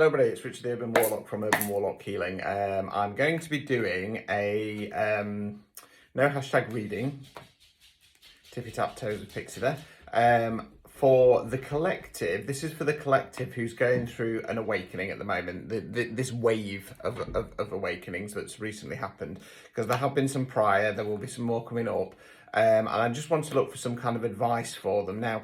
Hello everybody, it's Richard the Urban Warlock from Urban Warlock Healing. I'm going to be doing a no hashtag reading, tippy tap toes with Pixie there, for the collective. This is for the collective who's going through an awakening at the moment, this wave of awakenings that's recently happened, because there have been some prior, there will be some more coming up. And I just want to look for some kind of advice for them. Now,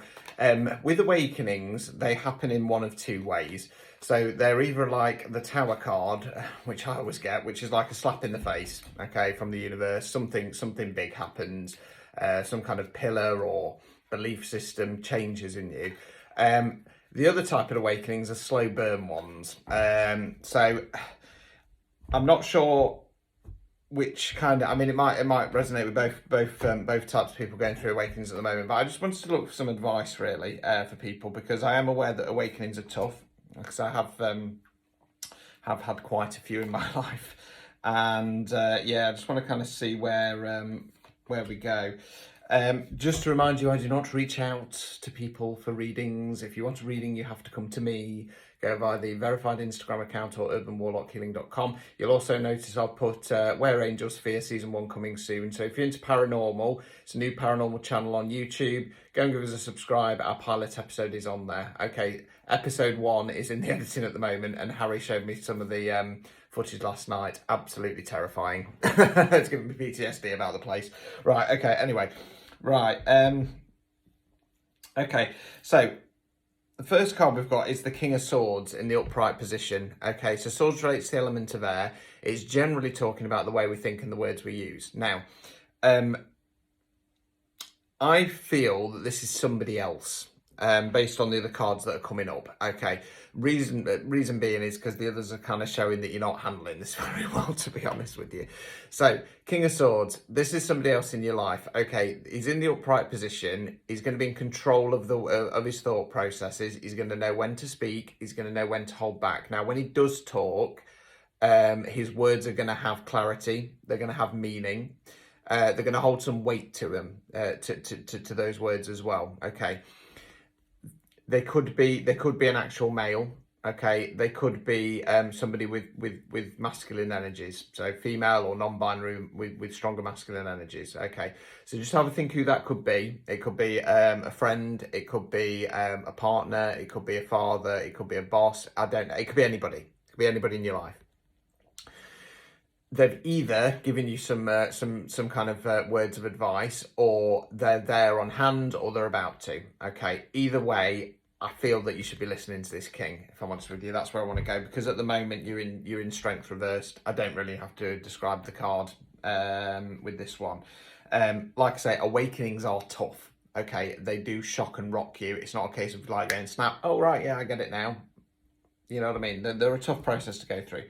with awakenings, they happen in one of two ways. So they're either like the Tower card, which I always get, which is like a slap in the face, okay, from the universe. Something big happens, some kind of pillar or belief system changes in you. The other type of awakenings are slow burn ones. So I'm not sure which kind of, I mean, it might resonate with both types of people going through awakenings at the moment, but I just wanted to look for some advice really for people, because I am aware that awakenings are tough, because I have had quite a few in my life, and yeah, I just want to kind of see where we go. Just to remind you, I do not reach out to people for readings. If you want a reading, you have to come to me. Go via the verified Instagram account or urbanwarlockhealing.com. You'll also notice I'll put Where Angels Fear Season 1 coming soon. So if you're into paranormal, it's a new paranormal channel on YouTube. Go and give us a subscribe. Our pilot episode is on there. Okay, episode 1 is in the editing at the moment, and Harry showed me some of the footage last night. Absolutely terrifying. It's giving me PTSD about the place. Right, okay, anyway. Right, okay, so the first card we've got is the King of Swords in the upright position. Okay, so swords relates to the element of air. It's generally talking about the way we think and the words we use. Now, I feel that this is somebody else, based on the other cards that are coming up. Okay, reason being is because the others are kind of showing that you're not handling this very well, to be honest with you. So, King of Swords, this is somebody else in your life. Okay, he's in the upright position. He's going to be in control of his thought processes. He's going to know when to speak. He's going to know when to hold back. Now, when he does talk, his words are going to have clarity. They're going to have meaning. They're going to hold some weight to them, to those words as well. Okay. They could be an actual male, okay? They could be somebody with masculine energies, so female or non-binary with stronger masculine energies, okay? So just have a think who that could be. It could be a friend, it could be a partner, it could be a father, it could be a boss. I don't know. It could be anybody. It could be anybody in your life. They've either given you some kind of words of advice, or they're there on hand, or they're about to. Okay, either way, I feel that you should be listening to this king. If I'm honest with you, that's where I want to go, because at the moment you're in strength reversed. I don't really have to describe the card with this one. Like I say, awakenings are tough. Okay, they do shock and rock you. It's not a case of like going snap. Oh right, yeah, I get it now. You know what I mean? They're a tough process to go through.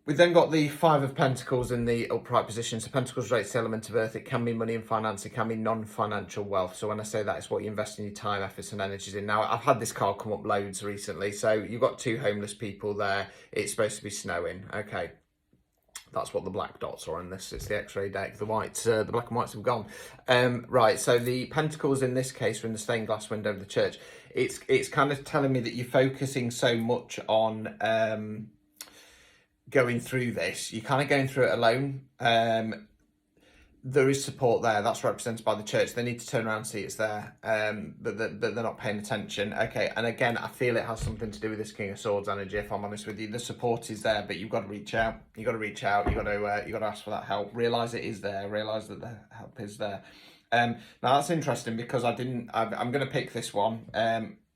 We've then got the Five of Pentacles in the upright position. So Pentacles relates to the element of earth. It can be money and finance. It can be non-financial wealth. So when I say that, it's what you invest in your time, efforts and energies in. Now, I've had this card come up loads recently. So you've got 2 homeless people there. It's supposed to be snowing. Okay. That's what the black dots are on this. It's the X-ray deck. The whites, the black and whites have gone. Right, so the pentacles in this case are in the stained glass window of the church. It's kind of telling me that you're focusing so much on going through this. You're kind of going through it alone. There is support there. That's represented by the church. They need to turn around and see it's there, but they're not paying attention. Okay, and again, I feel it has something to do with this King of Swords energy, if I'm honest with you. The support is there, but you've got to reach out. You've got to reach out. You've got to ask for that help. Realise it is there. Realise that the help is there. Now that's interesting, because I'm going to pick this one.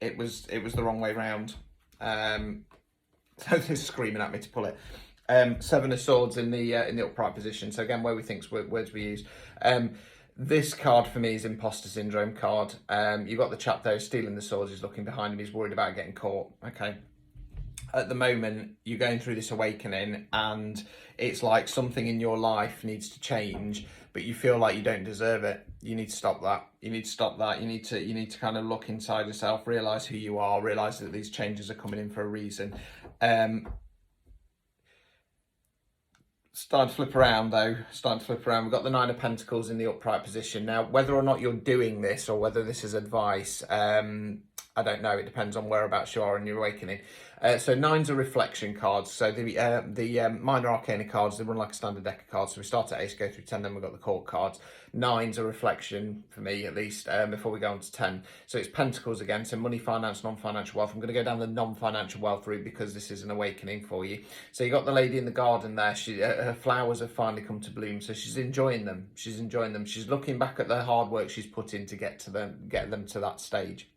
It was the wrong way round. So they're screaming at me to pull it. 7 of Swords in the upright position. So again, where we think words we use. This card for me is imposter syndrome card. You've got the chap there stealing the swords. He's looking behind him. He's worried about getting caught. Okay. At the moment, you're going through this awakening, and it's like something in your life needs to change, but you feel like you don't deserve it. You need to stop that. You need to stop that. You need to kind of look inside yourself, realize who you are, realize that these changes are coming in for a reason. Starting to flip around though, We've got the 9 of Pentacles in the upright position. Now, whether or not you're doing this or whether this is advice, I don't know. It depends on whereabouts you are in your awakening. So nines are reflection cards. So the minor arcana cards, they run like a standard deck of cards. So we start at ace, go through 10, then we've got the court cards. Nines are reflection, for me at least, before we go on to 10. So it's pentacles again, so money, finance, non-financial wealth. I'm going to go down the non-financial wealth route because this is an awakening for you. So you got the lady in the garden there. Her flowers have finally come to bloom, so she's enjoying them. She's enjoying them. She's looking back at the hard work she's put in to get them to that stage.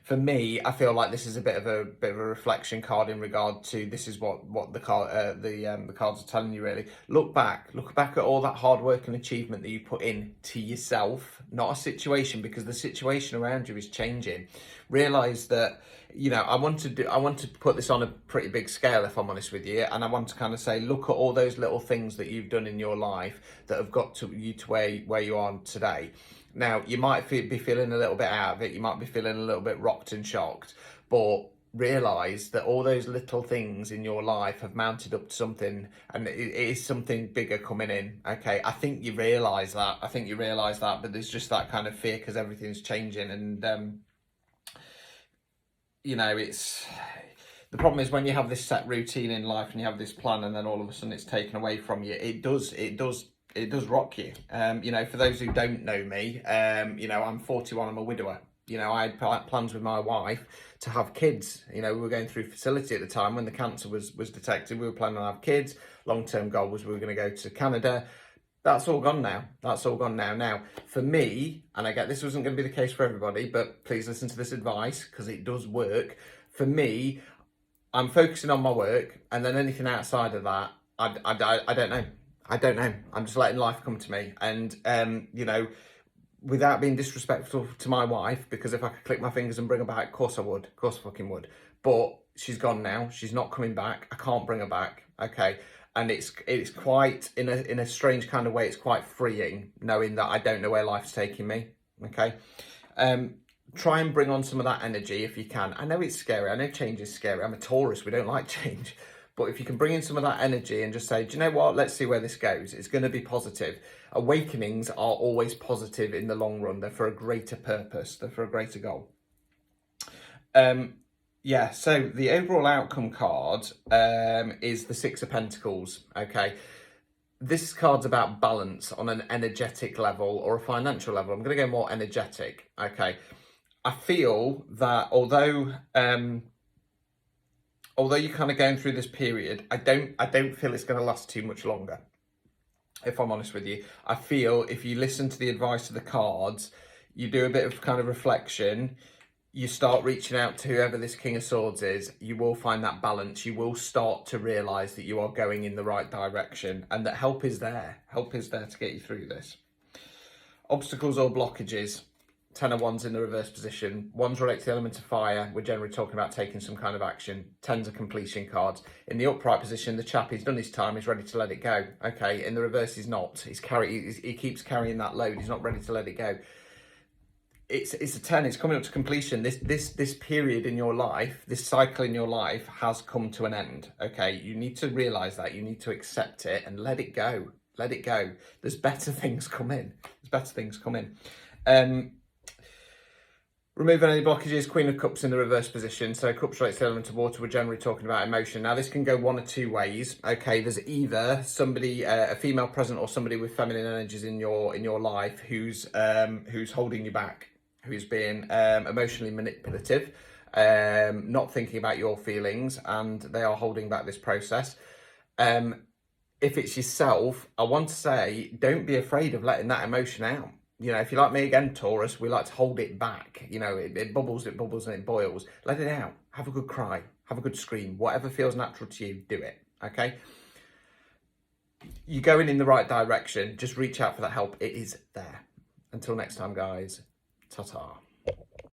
For me, I feel like this is a bit of a reflection card in regard to this is what the cards are telling you really. Look back at all that hard work and achievement that you put in to yourself, not a situation, because the situation around you is changing. Realise that, you know, I want to put this on a pretty big scale, if I'm honest with you, and I want to kind of say, look at all those little things that you've done in your life that have got you to where you are today. Now, you might be feeling a little bit out of it, you might be feeling a little bit rocked and shocked, but realise that all those little things in your life have mounted up to something, and it is something bigger coming in, okay? I think you realise that, but there's just that kind of fear because everything's changing, and, you know, the problem is when you have this set routine in life and you have this plan and then all of a sudden it's taken away from you, it does rock you. You know, for those who don't know me, you know, I'm 41, I'm a widower. You know, I had plans with my wife to have kids. You know, we were going through fertility at the time when the cancer was detected. We were planning on have kids. Long-term goal was we were going to go to Canada. That's all gone now. Now, for me, and I get this wasn't going to be the case for everybody, but please listen to this advice because it does work. For me, I'm focusing on my work, and then anything outside of that, I don't know. I don't know. I'm just letting life come to me. And, you know, without being disrespectful to my wife, because if I could click my fingers and bring her back, of course I would. Of course I fucking would. But she's gone now. She's not coming back. I can't bring her back. Okay. And it's quite, in a strange kind of way, it's quite freeing knowing that I don't know where life's taking me. Okay. Try and bring on some of that energy if you can. I know it's scary. I know change is scary. I'm a Taurus. We don't like change. But if you can bring in some of that energy and just say, do you know what? Let's see where this goes. It's going to be positive. Awakenings are always positive in the long run. They're for a greater purpose. They're for a greater goal. Yeah, so the overall outcome card is the Six of Pentacles, okay? This card's about balance on an energetic level or a financial level. I'm going to go more energetic, okay? I feel that although you're kind of going through this period, I don't feel it's going to last too much longer, if I'm honest with you. I feel if you listen to the advice of the cards, you do a bit of kind of reflection, you start reaching out to whoever this King of Swords is, you will find that balance. You will start to realise that you are going in the right direction and that help is there. Help is there to get you through this. Obstacles or blockages. 10 of Wands in the reverse position. Wands relate to the element of fire. We're generally talking about taking some kind of action. 10s are completion cards. In the upright position, the chap, he's done his time, he's ready to let it go. Okay, in the reverse, he's not. He keeps carrying that load. He's not ready to let it go. It's a 10, it's coming up to completion. This period in your life, this cycle in your life has come to an end. Okay, you need to realise that. You need to accept it and let it go. Let it go. There's better things coming. Removing any blockages, Queen of Cups in the reverse position. So Cups relates to the element of water. We're generally talking about emotion. Now this can go one of two ways. Okay, there's either somebody, a female present or somebody with feminine energies in your life who's holding you back, who's being emotionally manipulative, not thinking about your feelings, and they are holding back this process. If it's yourself, I want to say, don't be afraid of letting that emotion out. You know, if you're like me again, Taurus, we like to hold it back. You know, it bubbles and it boils. Let it out. Have a good cry. Have a good scream. Whatever feels natural to you, do it. Okay? You're going in the right direction. Just reach out for that help. It is there. Until next time, guys. Ta-ta.